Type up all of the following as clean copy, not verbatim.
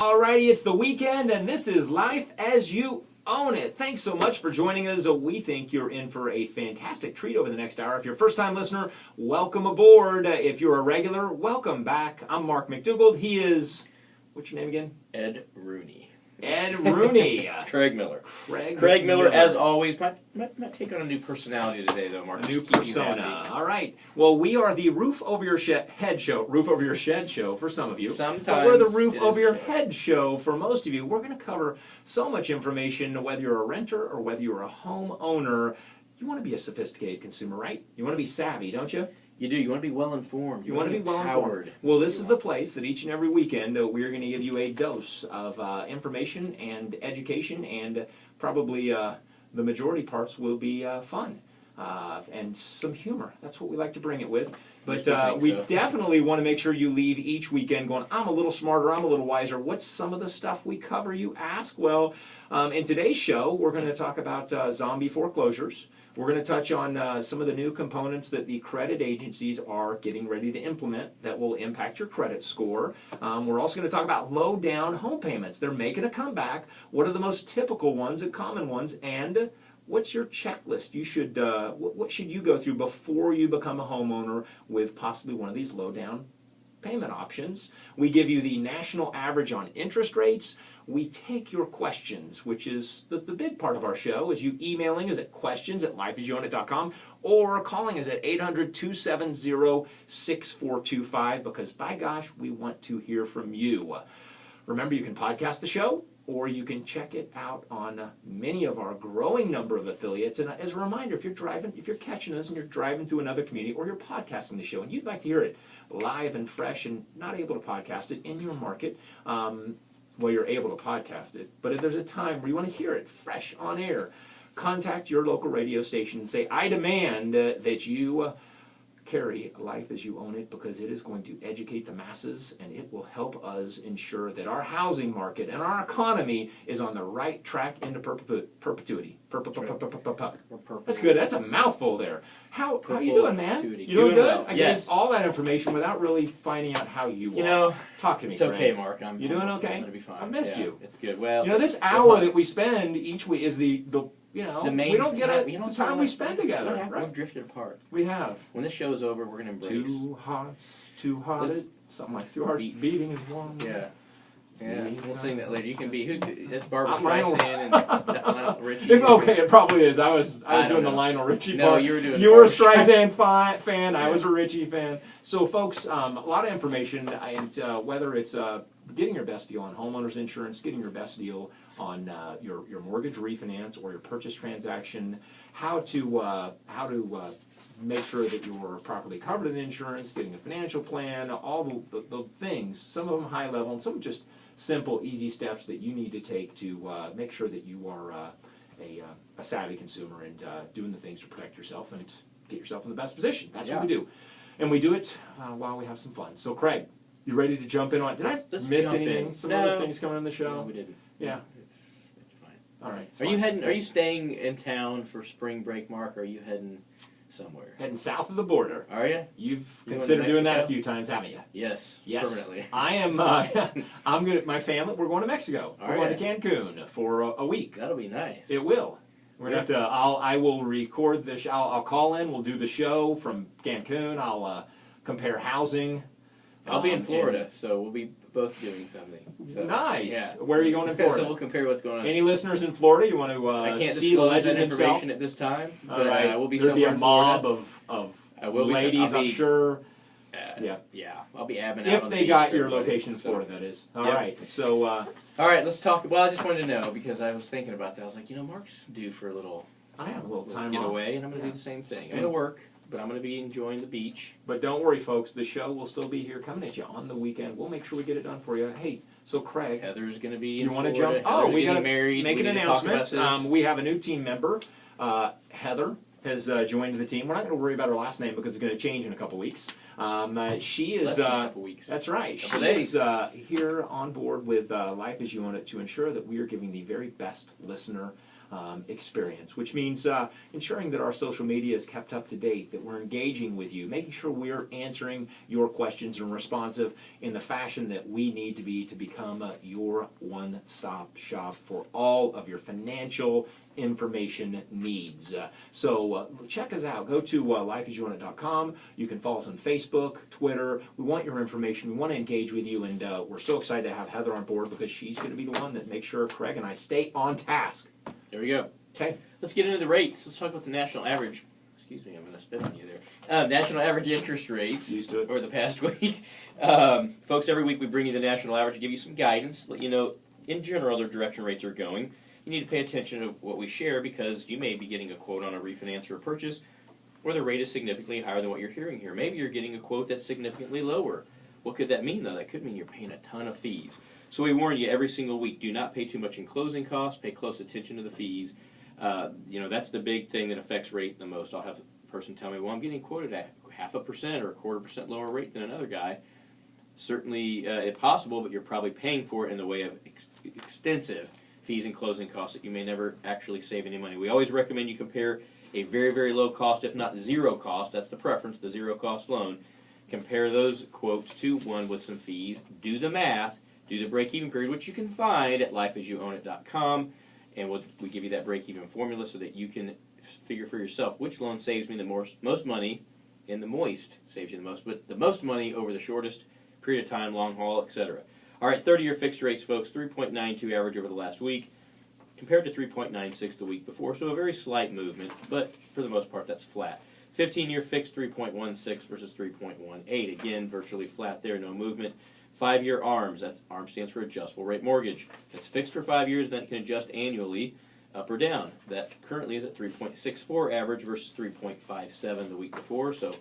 Alrighty, it's the weekend, and this is Life as You Own It. Thanks so much for joining us. We think you're in for a fantastic treat over the next hour. If you're a first-time listener, welcome aboard. If you're a regular, welcome back. I'm Mark McDougald. He is, what's your name again? Ed Rooney. Ed Rooney. Craig Miller. Craig Miller, as always. Might take on a new personality today, though, Mark. A new persona. All right. Well, we are the roof over your head show. Roof over your shed show for some of you. Sometimes. But we're the roof over your head show for most of you. We're going to cover so much information, whether you're a renter or whether you're a homeowner. You want to be a sophisticated consumer, right? You want to be savvy, don't you? You do. You want to be well informed. You want to be well informed. Well, this is the place that each and every weekend we're going to give you a dose of information and education, and probably the majority parts will be fun and some humor. That's what we like to bring it with. But we definitely want to make sure you leave each weekend going, I'm a little smarter, I'm a little wiser. What's some of the stuff we cover, you ask? Well, in today's show, we're going to talk about zombie foreclosures. We're going to touch on some of the new components that the credit agencies are getting ready to implement that will impact your credit score. We're also going to talk about low-down home payments. They're making a comeback. What are the most typical ones and common ones? And what's your checklist? You should what should you go through before you become a homeowner with possibly one of these low-down payment options? We give you the national average on interest rates. We take your questions, which is the big part of our show, is you emailing us at questions@lifeasyouownit.com or calling us at 800-270-6425, because by gosh, we want to hear from you. Remember, you can podcast the show, or you can check it out on many of our growing number of affiliates. And as a reminder, if you're catching us and you're driving to another community, or you're podcasting the show and you'd like to hear it live and fresh and not able to podcast it in your market, well, you're able to podcast it. But if there's a time where you want to hear it fresh on air, contact your local radio station and say, I demand that you carry Life as You Own It, because it is going to educate the masses, and it will help us ensure that our housing market and our economy is on the right track into perpetuity. That's good. That's a mouthful there. How you doing, man? You doing good? Well. I gave all that information without really finding out how you are. Talk to me, It's okay, Mark. You doing okay? I'm going to be fine. I missed you. It's good. Well, this hour that we spend each week is the main, we don't get it's the time we spend together. Right? We've drifted apart. We have. When this show is over, we're going to embrace. Two hearts, two hearted. Something like two hearts beating is one. Yeah. Yeah, we'll sing that later. You can be it's Barbara Streisand and Lionel Richie. Okay, it probably is. I was doing the Lionel Richie part. No, you were doing. You were a Streisand fan. I was a Richie fan. So, folks, a lot of information, and whether it's getting your best deal on homeowners insurance, getting your best deal on your mortgage refinance or your purchase transaction, how to make sure that you're properly covered in insurance, getting a financial plan, all the things. Some of them high level, and some just simple, easy steps that you need to take to make sure that you are a savvy consumer and doing the things to protect yourself and get yourself in the best position. That's what we do. And we do it while we have some fun. So, Craig, you ready to jump in on? Did I miss anything? Some other things coming on the show? No, we didn't. Yeah. It's fine. All right. Are you staying in town for spring break, Mark, or are you heading somewhere? Heading south of the border. Are you? You've considered doing that a few times, haven't you? Yes. Permanently. I am. I'm going. My family. We're going to Mexico. We're going to Cancun for a week. That'll be nice. It will. We're gonna have to. I will record this. I'll call in. We'll do the show from Cancun. I'll compare housing. I'll be in Florida, so we'll be both doing something. So, nice. Yeah. Where are you going in Florida? So we'll compare what's going on. Any listeners in Florida? You want to I can't see the disclose legend that information himself? at this time, but There'll be be a mob of ladies, I'm sure. Yeah, I'll be abbing out. If on they the got beach your location in Florida, that is. All right. So. All right, let's talk. Well, I just wanted to know because I was thinking about that. I was like, Mark's due for a little. I have a little time get off. away, and I'm going to do the same thing. I'm going to work, but I'm going to be enjoying the beach. But don't worry, folks. The show will still be here coming at you on the weekend. We'll make sure we get it done for you. Hey, so Craig, Heather's going to be. You want to jump? Oh, we got to married. Make an announcement. We have a new team member. Heather has joined the team. We're not going to worry about her last name because it's going to change in a couple weeks. She is. Less than a couple weeks. That's right. She is here on board with Life as You Own It to ensure that we are giving the very best listener experience, which means ensuring that our social media is kept up to date, that we're engaging with you, making sure we're answering your questions and responsive in the fashion that we need to be to become your one-stop shop for all of your financial information needs. So check us out. Go to lifeisyouwant.com. You can follow us on Facebook, Twitter. We want your information. We want to engage with you, and we're so excited to have Heather on board because she's going to be the one that makes sure Craig and I stay on task. There we go. Okay. Let's get into the rates. Let's talk about the national average. Excuse me, I'm going to spit on you there. National average interest rates Used to it. over the past week. Folks, every week we bring you the national average, give you some guidance, let you know in general their direction rates are going. You need to pay attention to what we share because you may be getting a quote on a refinance or a purchase where the rate is significantly higher than what you're hearing here. Maybe you're getting a quote that's significantly lower. What could that mean, though? That could mean you're paying a ton of fees. So we warn you every single week, do not pay too much in closing costs. Pay close attention to the fees. That's the big thing that affects rate the most. I'll have a person tell me, well, I'm getting quoted at 0.5% or 0.25% lower rate than another guy. Certainly it's possible, but you're probably paying for it in the way of extensive fees and closing costs that you may never actually save any money. We always recommend you compare a very, very low cost, if not zero cost, that's the preference, the zero cost loan. Compare those quotes to one with some fees. Do the math. Do the break-even period, which you can find at lifeisyouwant.com, and we give you that break-even formula so that you can figure for yourself which loan saves me the most money, and the moist saves you the most, but the most money over the shortest period of time, long haul, etc. All right, 30-year fixed rates, folks, 3.92 average over the last week, compared to 3.96 the week before, so a very slight movement, but for the most part, that's flat. 15-year fixed, 3.16 versus 3.18. Again, virtually flat there, no movement. 5-year ARMs, that's ARM stands for adjustable rate mortgage. That's fixed for 5 years, and that can adjust annually up or down. That currently is at 3.64 average versus 3.57 the week before, so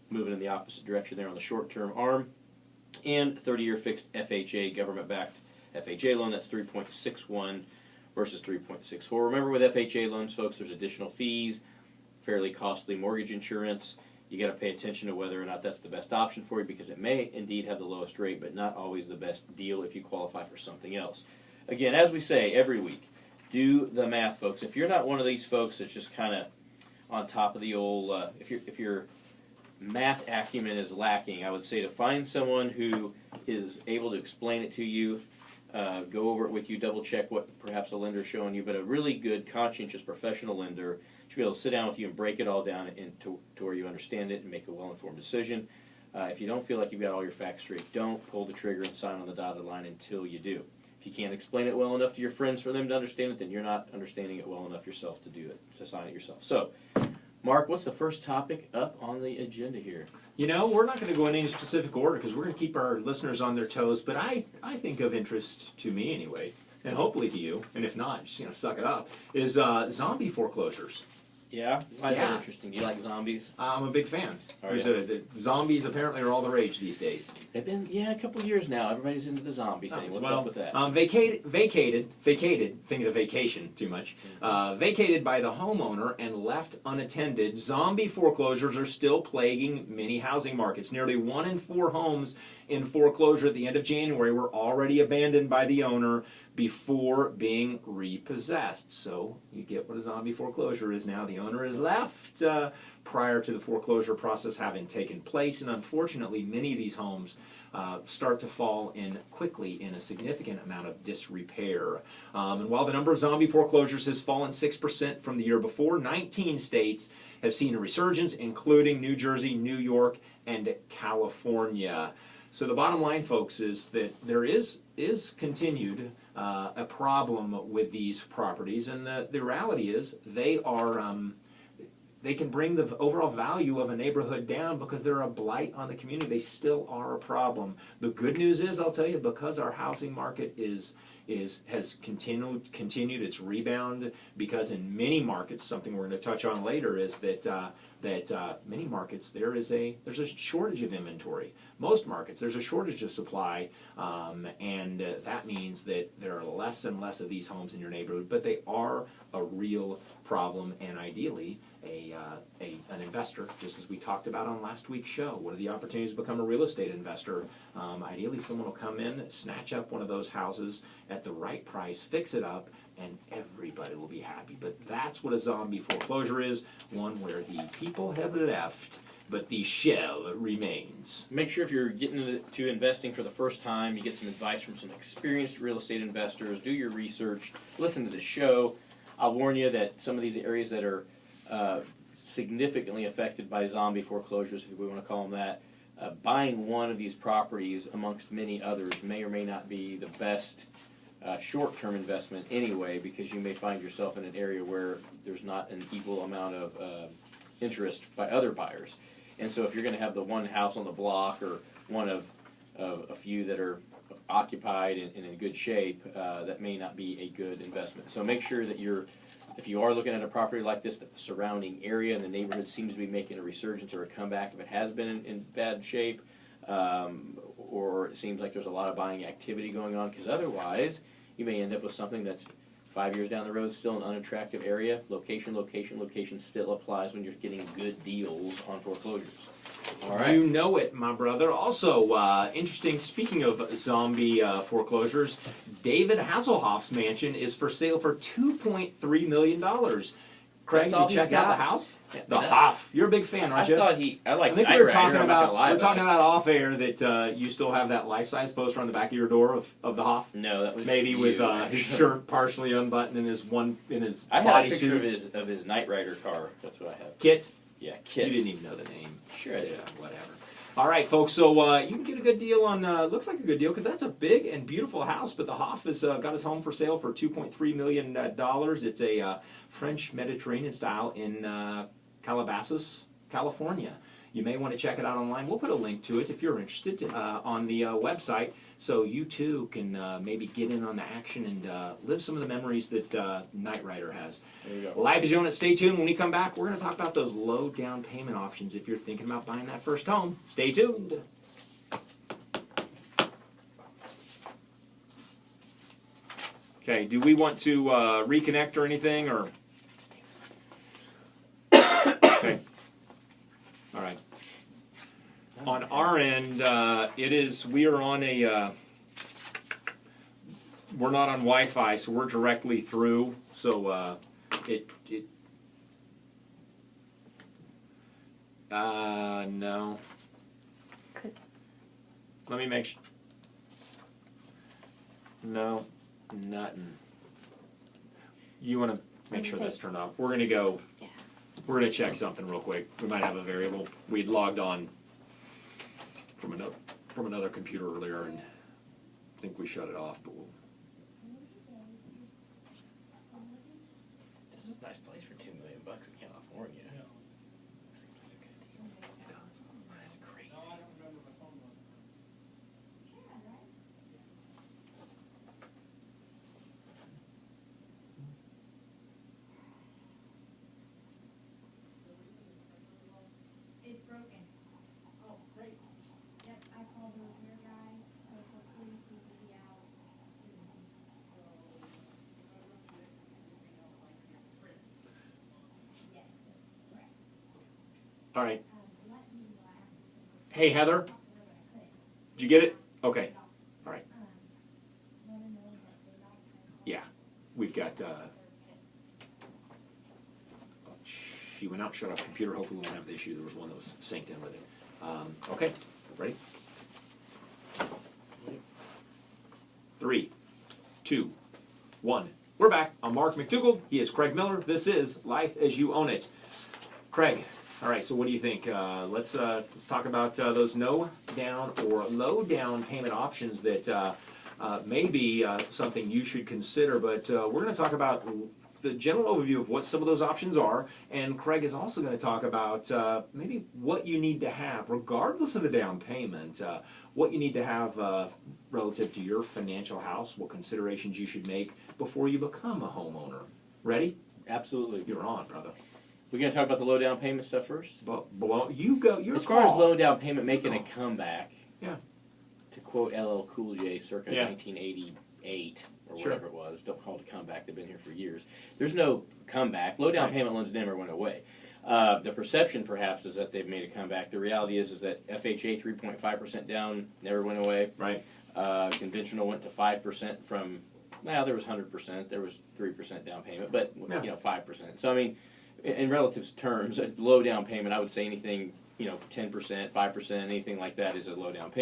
moving in the opposite direction there on the short-term ARM. And 30-year fixed FHA, government-backed FHA loan, that's 3.61 versus 3.64. Remember with FHA loans, folks, there's additional fees, fairly costly mortgage insurance. You got to pay attention to whether or not that's the best option for you because it may indeed have the lowest rate, but not always the best deal if you qualify for something else. Again, as we say every week, do the math, folks. If you're not one of these folks that's just kind of on top of the old, if your math acumen is lacking, I would say to find someone who is able to explain it to you, go over it with you, double check what perhaps a lender is showing you, but a really good, conscientious, professional lender should be able to sit down with you and break it all down to where you understand it and make a well-informed decision. If you don't feel like you've got all your facts straight, don't pull the trigger and sign on the dotted line until you do. If you can't explain it well enough to your friends for them to understand it, then you're not understanding it well enough yourself to do it, to sign it yourself. So, Mark, what's the first topic up on the agenda here? You know, we're not going to go in any specific order because we're going to keep our listeners on their toes, but I think of interest to me anyway, and hopefully to you, and if not, just suck it up, is zombie foreclosures. Yeah? Why is that interesting? Do you like zombies? I'm a big fan. The zombies apparently are all the rage these days. They've been, a couple of years now. Everybody's into the zombie thing. What's up with that? Vacated, thinking of vacation too much, vacated by the homeowner and left unattended, zombie foreclosures are still plaguing many housing markets. Nearly 1 in 4 homes in foreclosure at the end of January were already abandoned by the owner before being repossessed. So you get what a zombie foreclosure is now. The owner is left prior to the foreclosure process having taken place, and unfortunately many of these homes start to fall in quickly in a significant amount of disrepair. And while the number of zombie foreclosures has fallen 6% from the year before, 19 states have seen a resurgence, including New Jersey, New York, and California. So the bottom line, folks, is that there is continued a problem with these properties, and the reality is they can bring the overall value of a neighborhood down because they're a blight on the community. They still are a problem. The good news is, I'll tell you, because our housing market has continued its rebound, because in many markets, something we're going to touch on later is that many markets there's a shortage of inventory. most markets, there's a shortage of supply, and that means that there are less and less of these homes in your neighborhood, but they are a real problem, and ideally, an investor, just as we talked about on last week's show. What are the opportunities to become a real estate investor? Ideally, someone will come in, snatch up one of those houses at the right price, fix it up, and everybody will be happy. But that's what a zombie foreclosure is, one where the people have left, but the shell remains. Make sure if you're getting into investing for the first time, you get some advice from some experienced real estate investors, do your research, listen to the show. I'll warn you that some of these areas that are significantly affected by zombie foreclosures, if we want to call them that, buying one of these properties amongst many others may or may not be the best short-term investment anyway, because you may find yourself in an area where there's not an equal amount of interest by other buyers. And so if you're going to have the one house on the block or one of a few that are occupied and in good shape, that may not be a good investment. So make sure that if you are looking at a property like this, that the surrounding area and the neighborhood seems to be making a resurgence or a comeback if it has been in bad shape, or it seems like there's a lot of buying activity going on, because otherwise you may end up with something that's 5 years down the road, still an unattractive area. Location still applies when you're getting good deals on foreclosures. All right. You know it, my brother. Also, interesting, speaking of zombie foreclosures, David Hasselhoff's mansion is for sale for $2.3 million. Craig, you checked out the house? The Hoff. You're a big fan, aren't you? I think we were talking about off air that you still have that life-size poster on the back of your door of the Hoff. No, that was maybe you, with his shirt partially unbuttoned and his I had a bodysuit. picture of his Knight Rider car. That's what I have. Kit. Yeah, Kit. You didn't even know the name. Sure I did. Yeah, whatever. All right, folks. So you can get a good deal on. Looks like a good deal because that's a big and beautiful house. But the Hoff has got his home for sale for $2.3 million. It's a French Mediterranean style in Calabasas, California. You may want to check it out online. We'll put a link to it if you're interested on the website, so you too can maybe get in on the action and live some of the memories that Knight Rider has. There you go. Life is your own. Stay tuned. When we come back, we're going to talk about those low down payment options if you're thinking about buying that first home. Stay tuned. Okay, do we want to reconnect or anything, or? Okay. All right. On our end, we are on a, we're not on Wi-Fi, so we're directly through, so no. Let me make sure. No, nothing. You want to make sure that's turned off. We're going to go. Yeah. We're going to check something real quick. We might have a variable. We'd logged on from another computer earlier, and I think we shut it off. But we'll. This is a nice place for $2 million in California. Yeah. That's crazy. It's broken. Oh, great. Yep, I called the repair guy, so hopefully he will be out soon. Yes, correct. All right. Let me know after. Hey, Heather. Did you get it? Okay. All right. Let him know that they're not Yeah. We've got. She went out, shut off the computer. Hopefully, we won't have the issue. There was one that was synced in with it. Okay. Ready? 3, 2, 1. We're back. I'm Mark McDougall. He is Craig Miller. This is Life as You Own It. Craig, all right, so what do you think? Let's talk about those no down or low down payment options that may be something you should consider, but we're going to talk about the general overview of what some of those options are, and Craig is also going to talk about maybe what you need to have, regardless of the down payment, what you need to have relative to your financial house, what considerations you should make before you become a homeowner. Ready? Absolutely. You're on, brother. We're going to talk about the low down payment stuff first? Well, you go. Your as far as call. low down payment making a comeback, Yeah. To quote LL Cool J, circa Yeah. 1988 or Sure. whatever it was. Don't call it a comeback. They've been here for years. There's no comeback. Low down Right. payment loans never went away. The perception, perhaps, is that they've made a comeback. The reality is that FHA 3.5% down never went away. Right. Conventional went to 5% from. Well, there was 100%. There was 3% down payment, but Yeah. 5%. So I mean, in relative terms, a low down payment, I would say anything 10%, 5%, anything like that is a low down payment.